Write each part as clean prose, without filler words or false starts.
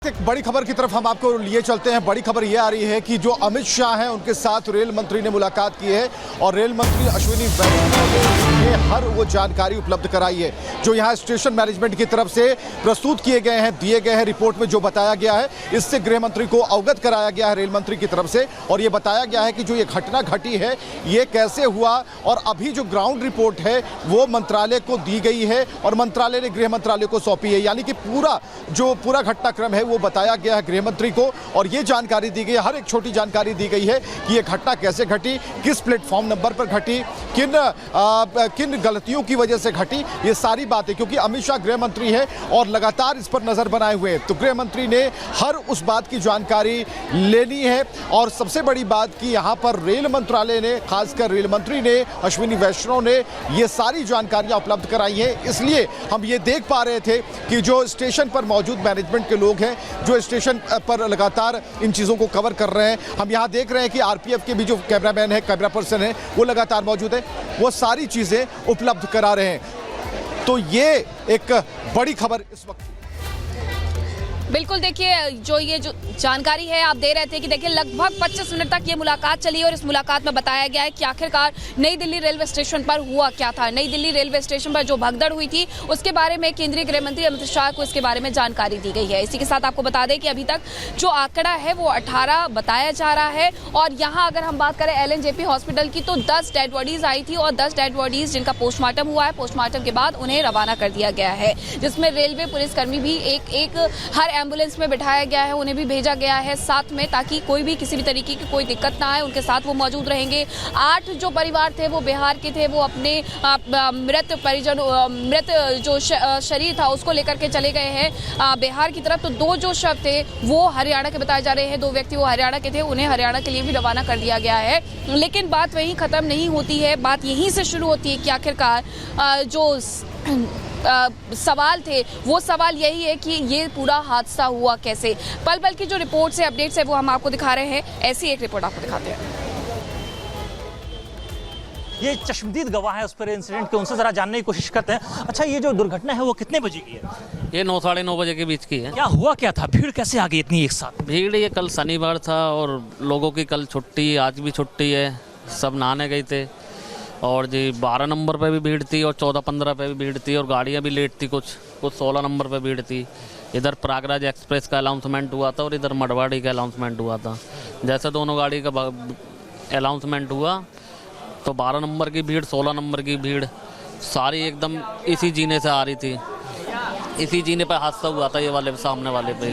एक बड़ी खबर की तरफ हम आपको लिए चलते हैं। बड़ी खबर यह आ रही है कि जो अमित शाह हैं उनके साथ रेल मंत्री ने मुलाकात की है और रेल मंत्री अश्विनी वैष्णव ने हर वो जानकारी उपलब्ध कराई है जो यहाँ स्टेशन मैनेजमेंट की तरफ से प्रस्तुत किए गए हैं, दिए गए हैं रिपोर्ट में जो बताया गया है। इससे गृह मंत्री को अवगत कराया गया है रेल मंत्री की तरफ से और ये बताया गया है कि जो ये घटना घटी है ये कैसे हुआ और अभी जो ग्राउंड रिपोर्ट है वो मंत्रालय को दी गई है और मंत्रालय ने गृह मंत्रालय को सौंपी है। यानी कि पूरा घटनाक्रम है वो बताया गया है गृह मंत्री को और ये जानकारी दी गई है, हर एक छोटी जानकारी दी गई है कि ये घटना कैसे घटी, किस प्लेटफॉर्म नंबर पर घटी, किन गलतियों की वजह से घटी, ये सारी बातें। क्योंकि अमित शाह गृह मंत्री है और लगातार इस पर नजर बनाए हुए हैं तो गृह मंत्री ने हर उस बात की जानकारी लेनी है। और सबसे बड़ी बात कि यहाँ पर रेल मंत्रालय ने, खासकर रेल मंत्री ने, अश्विनी वैष्णव ने ये सारी जानकारियां उपलब्ध कराई हैं। इसलिए हम ये देख पा रहे थे कि जो स्टेशन पर मौजूद मैनेजमेंट के लोग हैं जो स्टेशन पर लगातार इन चीज़ों को कवर कर रहे हैं, हम यहाँ देख रहे हैं कि आरपीएफ के भी जो कैमरामैन है, कैमरा पर्सन है, वो लगातार मौजूद है, वो सारी चीज़ें उपलब्ध करा रहे हैं। तो ये एक बड़ी खबर इस वक्त। बिल्कुल, देखिए ये जो जानकारी है आप दे रहे थे कि देखिए लगभग 25 मिनट तक ये मुलाकात चली और इस मुलाकात में बताया गया है कि आखिरकार नई दिल्ली रेलवे स्टेशन पर हुआ क्या था। नई दिल्ली रेलवे स्टेशन पर जो भगदड़ हुई थी उसके बारे में केंद्रीय गृह मंत्री अमित शाह को इसके बारे में जानकारी दी गई है। इसी के साथ आपको बता दें कि अभी तक जो आंकड़ा है वो 18 बताया जा रहा है और यहाँ अगर हम बात करें LNJP हॉस्पिटल की तो 10 डेड बॉडीज आई थी और 10 डेड बॉडीज जिनका पोस्टमार्टम हुआ है, पोस्टमार्टम के बाद उन्हें रवाना कर दिया गया है, जिसमें रेलवे पुलिसकर्मी भी एक हर एम्बुलेंस में बिठाया गया है, उन्हें भी भेजा गया है साथ में ताकि कोई भी किसी भी तरीके की कोई दिक्कत ना आए, उनके साथ वो मौजूद रहेंगे। 8 जो परिवार थे वो बिहार के थे, वो अपने मृत जो शरीर था उसको लेकर के चले गए हैं बिहार की तरफ। तो 2 जो शव थे वो हरियाणा के बताए जा रहे हैं, 2 व्यक्ति वो हरियाणा के थे, उन्हें हरियाणा के लिए भी रवाना कर दिया गया है। लेकिन बात वहीं खत्म नहीं होती है, बात यहीं से शुरू होती है कि आखिरकार जो सवाल थे वो सवाल यही है कि ये पूरा हादसा हुआ कैसे। पल पल की जो रिपोर्ट्स है, अपडेट्स है वो हम आपको दिखा रहे हैं। ऐसी एक रिपोर्ट आपको दिखाते हैं। ये चश्मदीद गवाह है उस पर इंसिडेंट के, उनसे जरा जानने की कोशिश करते हैं। अच्छा, ये जो दुर्घटना है वो कितने बजे की है? ये 9 साढ़े 9 बजे के बीच की है। क्या हुआ क्या था? भीड़ कैसे आ गई इतनी एक साथ? भीड़ ये कल शनिवार था और लोगों की कल छुट्टी, आज भी छुट्टी है, सब नहाने गए थे और जी 12 नंबर पे भी भीड़ थी और 14-15 पे भी भीड़ थी और गाड़ियाँ भी लेट थी, कुछ 16 नंबर पे भीड़ थी। इधर प्रयागराज एक्सप्रेस का अनाउंसमेंट हुआ था और इधर मड़वाड़ी का अनाउंसमेंट हुआ था। जैसे दोनों गाड़ी का अनाउंसमेंट हुआ तो 12 नंबर की भीड़, 16 नंबर की भीड़ सारी एकदम इसी जीने से आ रही थी। इसी जीने पर हादसा हुआ था, ये वाले सामने वाले पे।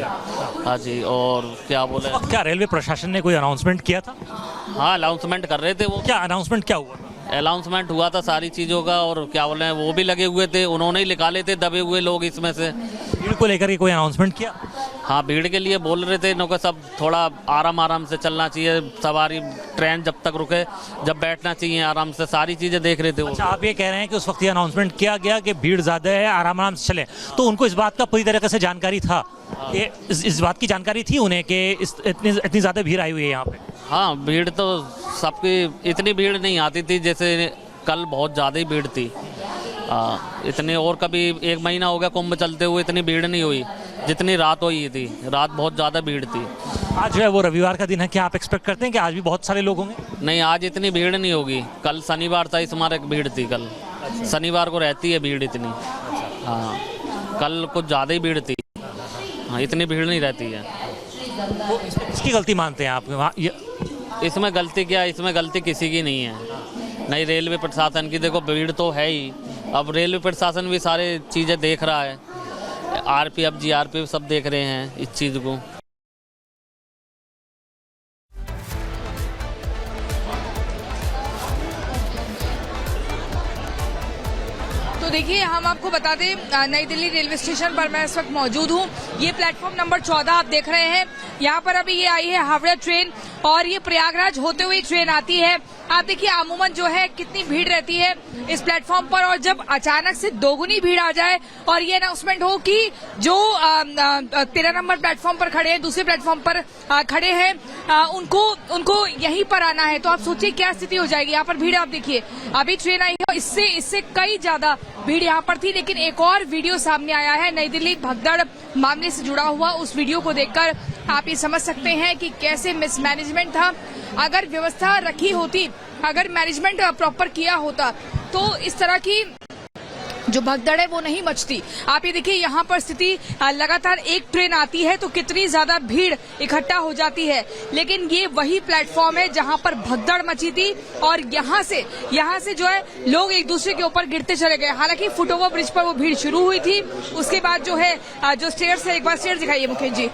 हाँ जी, और क्या बोले, क्या रेलवे प्रशासन ने कोई अनाउंसमेंट किया था? हाँ, अनाउंसमेंट कर रहे थे वो। क्या अनाउंसमेंट क्या हुआ? अनाउंसमेंट हुआ था सारी चीज़ों का और क्या बोले हैं वो भी लगे हुए थे, उन्होंने ही निकाले थे दबे हुए लोग इसमें से। भीड़ को लेकर के कोई अनाउंसमेंट किया? हाँ, भीड़ के लिए बोल रहे थे इनको सब थोड़ा आराम से चलना चाहिए, सवारी ट्रेन जब तक रुके, जब बैठना चाहिए आराम से, सारी चीज़ें देख रहे थे वो। अच्छा, आप ये कह रहे हैं कि उस वक्त ये अनाउंसमेंट किया गया कि भीड़ ज़्यादा है, आराम से चले, तो उनको इस बात का पूरी तरीके से जानकारी था? ये इस बात की जानकारी थी उन्हें कि इतनी ज़्यादा भीड़ आई हुई है यहाँ पे? हाँ, भीड़ तो सबकी, इतनी भीड़ नहीं आती थी जैसे कल बहुत ज़्यादा ही भीड़ थी। इतने और कभी 1 महीना हो गया कुंभ चलते हुए इतनी भीड़ नहीं हुई जितनी रात हुई थी। रात बहुत ज़्यादा भीड़ थी। आज जो है वो रविवार का दिन है, क्या आप एक्सपेक्ट करते हैं कि आज भी बहुत सारे लोग होंगे? नहीं, आज इतनी भीड़ नहीं होगी। कल शनिवार था, इस मारे भीड़ थी कल। शनिवार को रहती है भीड़ इतनी। हाँ, कल कुछ ज़्यादा ही भीड़ थी। हाँ, इतनी भीड़ नहीं रहती है। तो इसमें किसकी गलती मानते हैं आप? इसमें गलती क्या है? इसमें गलती किसी की नहीं है, नहीं रेलवे प्रशासन की। देखो भीड़ तो है ही, अब रेलवे प्रशासन भी सारे चीज़ें देख रहा है, आरपीएफ जीआरपीएफ सब देख रहे हैं इस चीज़ को। तो देखिए, हम आपको बता दें नई दिल्ली रेलवे स्टेशन पर मैं इस वक्त मौजूद हूँ। ये प्लेटफॉर्म नंबर 14 आप देख रहे हैं। यहाँ पर अभी ये आई है हावड़ा ट्रेन और ये प्रयागराज होते हुए ट्रेन आती है आप देखिए अमूमन जो है कितनी भीड़ रहती है इस प्लेटफॉर्म पर, और जब अचानक से दोगुनी भीड़ आ जाए और ये अनाउंसमेंट हो कि जो 13 नंबर प्लेटफॉर्म पर खड़े हैं, दूसरे प्लेटफॉर्म पर खड़े हैं, उनको यहीं पर आना है, तो आप सोचिए क्या स्थिति हो जाएगी। यहाँ पर भीड़ आप देखिए, अभी ट्रेन आई है, इससे कई ज्यादा भीड़ यहाँ पर थी। लेकिन एक और वीडियो सामने आया है नई दिल्ली भगदड़ मामले से जुड़ा हुआ। उस वीडियो को देखकर आप ये समझ सकते हैं कि कैसे मिसमैनेजमेंट था। अगर व्यवस्था रखी होती, अगर मैनेजमेंट प्रॉपर किया होता, तो इस तरह की जो भगदड़ है वो नहीं मचती। आप ये देखिए यहाँ पर स्थिति, लगातार एक ट्रेन आती है तो कितनी ज्यादा भीड़ इकट्ठा हो जाती है। लेकिन ये वही प्लेटफॉर्म है जहाँ पर भगदड़ मची थी, और यहाँ से जो है लोग एक दूसरे के ऊपर गिरते चले गए। हालांकि फुटओवर ब्रिज पर वो भीड़ शुरू हुई थी, उसके बाद जो है जो स्टेयर्स है, एक बार स्टेयर्स दिखाइए मुकेश जी,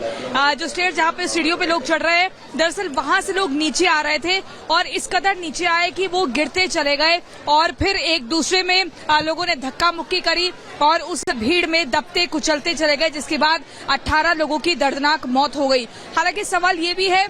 जो स्टेयर्स जहाँ पे सीढ़ियों पे लोग चढ़ रहे हैं, दरअसल वहां से लोग नीचे आ रहे थे और इस कदर नीचे आए कि वो गिरते चले गए और फिर एक दूसरे में लोगों ने धक्का मुक्की करी और उस भीड़ में दबते कुचलते चले गए, जिसके बाद 18 लोगों की दर्दनाक मौत हो गई। हालांकि सवाल ये भी है,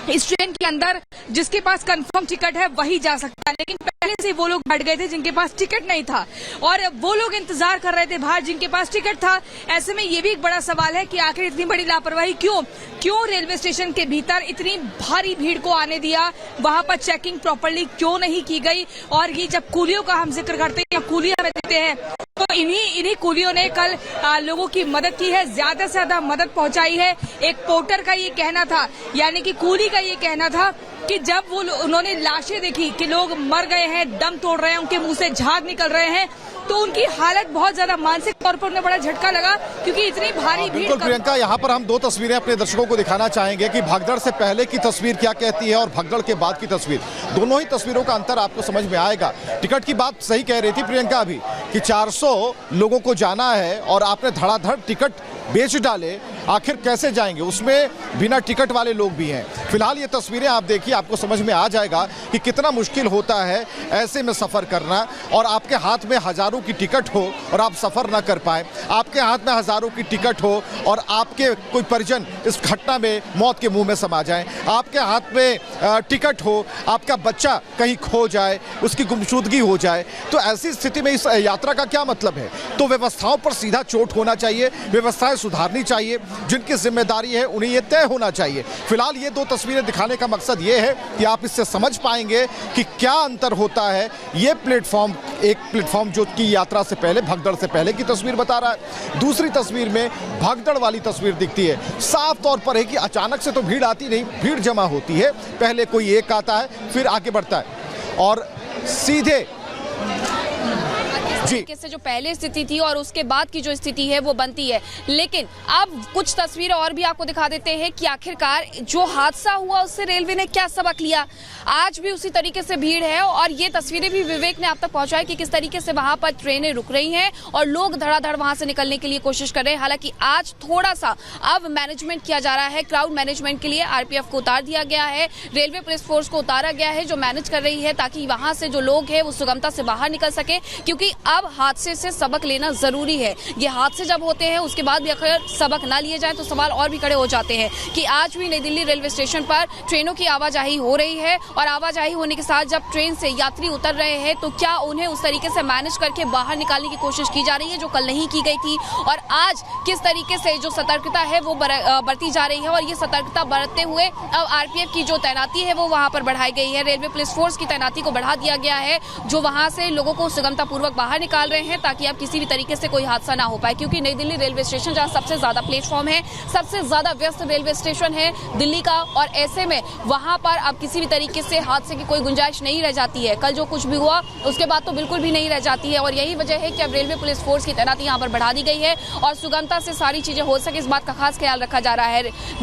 इस ट्रेन के अंदर जिसके पास कंफर्म टिकट है वही जा सकता है, लेकिन पहले से वो लोग बैठ गए थे जिनके पास टिकट नहीं था, और वो लोग इंतजार कर रहे थे बाहर जिनके पास टिकट था। ऐसे में ये भी एक बड़ा सवाल है कि आखिर इतनी बड़ी लापरवाही क्यों रेलवे स्टेशन के भीतर इतनी भारी भीड़ को आने दिया, वहां पर चेकिंग प्रॉपरली क्यों नहीं की गई। और ये जब कूलियों का हम जिक्र करते हैं, कूली हमें देते हैं, तो इन्हीं कूलियों ने कल लोगों की मदद की है, ज्यादा से ज्यादा मदद पहुंचाई है। एक पोर्टर का ये कहना था, यानी कि कूली का ये कहना था कि जब उन्होंने लाशें देखी कि लोग मर गए हैं, दम तोड़ रहे हैं, उनके मुंह से झाग निकल रहे हैं, तो उनकी हालत बहुत ज्यादा मानसिक तौर पर उन्हें बड़ा झटका लगा, क्योंकि इतनी भारी भीड़। बिल्कुल प्रियंका, यहाँ पर हम दो तस्वीरें अपने दर्शकों को दिखाना चाहेंगे कि भगदड़ से पहले की तस्वीर क्या कहती है और भगदड़ के बाद की तस्वीर। दोनों ही तस्वीरों का अंतर आपको समझ में आएगा। टिकट की बात सही कह रही थी प्रियंका अभी कि 400 लोगों को जाना है और आपने धड़ाधड़ टिकट बेच डाले, आखिर कैसे जाएंगे? उसमें बिना टिकट वाले लोग भी हैं। फिलहाल ये तस्वीरें आप देखिए, आपको समझ में आ जाएगा कि कितना मुश्किल होता है ऐसे में सफ़र करना, और आपके हाथ में हज़ारों की टिकट हो और आप सफ़र ना कर पाए, आपके हाथ में हज़ारों की टिकट हो और आपके कोई परिजन इस घटना में मौत के मुंह में समा जाए, आपके हाथ में टिकट हो, आपका बच्चा कहीं खो जाए, उसकी गुमशुदगी हो जाए, तो ऐसी स्थिति में इस यात्रा का क्या मतलब है? तो व्यवस्थाओं पर सीधा चोट होना चाहिए, व्यवस्थाएं सुधारनी चाहिए, जिनकी जिम्मेदारी है उन्हें ये तय होना चाहिए। फिलहाल ये दो तस्वीरें दिखाने का मकसद ये है कि आप इससे समझ पाएंगे कि क्या अंतर होता है। ये प्लेटफॉर्म, एक प्लेटफॉर्म जो कि यात्रा से पहले, भगदड़ से पहले की तस्वीर बता रहा है, दूसरी तस्वीर में भगदड़ वाली तस्वीर दिखती है। साफ तौर पर है कि अचानक से तो भीड़ आती नहीं, भीड़ जमा होती है, पहले कोई एक आता है फिर आगे बढ़ता है और सीधे तरीके से जो पहले स्थिति थी और उसके बाद की जो स्थिति है वो बनती है। लेकिन अब कुछ तस्वीरें और भी आपको दिखा देते हैं कि आखिरकार जो हादसा हुआ उससे रेलवे ने क्या सबक लिया। आज भी उसी तरीके से भीड़ है और ये तस्वीरें भी विवेक ने आप तक पहुंचाई कि किस तरीके से वहां पर ट्रेनें रुक रही हैं और लोग धड़ाधड़ वहां से निकलने के लिए कोशिश कर रहे हैं। हालांकि आज थोड़ा सा अब मैनेजमेंट किया जा रहा है, क्राउड मैनेजमेंट के लिए आरपीएफ को उतार दिया गया है, रेलवे पुलिस फोर्स को उतारा गया है जो मैनेज कर रही है, ताकि वहां से जो लोग हैं वो सुगमता से बाहर निकल सके, क्योंकि अब हादसे से सबक लेना जरूरी है। ये हादसे जब होते हैं उसके बाद भी अगर सबक ना लिए जाए तो सवाल और भी खड़े हो जाते हैं कि आज भी नई दिल्ली रेलवे स्टेशन पर ट्रेनों की आवाजाही हो रही है और आवाजाही होने के साथ जब ट्रेन से यात्री उतर रहे हैं तो क्या उन्हें उस तरीके से मैनेज करके बाहर निकालने की कोशिश की जा रही है जो कल नहीं की गई थी, और आज किस तरीके से जो सतर्कता है वो बरती जा रही है। और ये सतर्कता बरतते हुए अब आरपीएफ की जो तैनाती है वो वहां पर बढ़ाई गई है, रेलवे पुलिस फोर्स की तैनाती को बढ़ा दिया गया है जो वहां से लोगों को सुगमतापूर्वक बाहर निकाल रहे हैं ताकि अब किसी भी तरीके से कोई हादसा ना हो पाए। क्योंकि नई दिल्ली रेलवे स्टेशन जहां सबसे ज्यादा प्लेटफॉर्म है, सबसे ज्यादा व्यस्त रेलवे स्टेशन है दिल्ली का, और ऐसे में वहां पर अब किसी भी तरीके से हादसे की कोई गुंजाइश नहीं रह जाती है। कल जो कुछ भी हुआ उसके बाद तो बिल्कुल भी नहीं रह जाती है, और यही वजह है कि अब रेलवे पुलिस फोर्स की तैनाती यहाँ पर बढ़ा दी गई है और सुगमता से सारी चीजें हो सके इस बात का खास ख्याल रखा जा रहा है।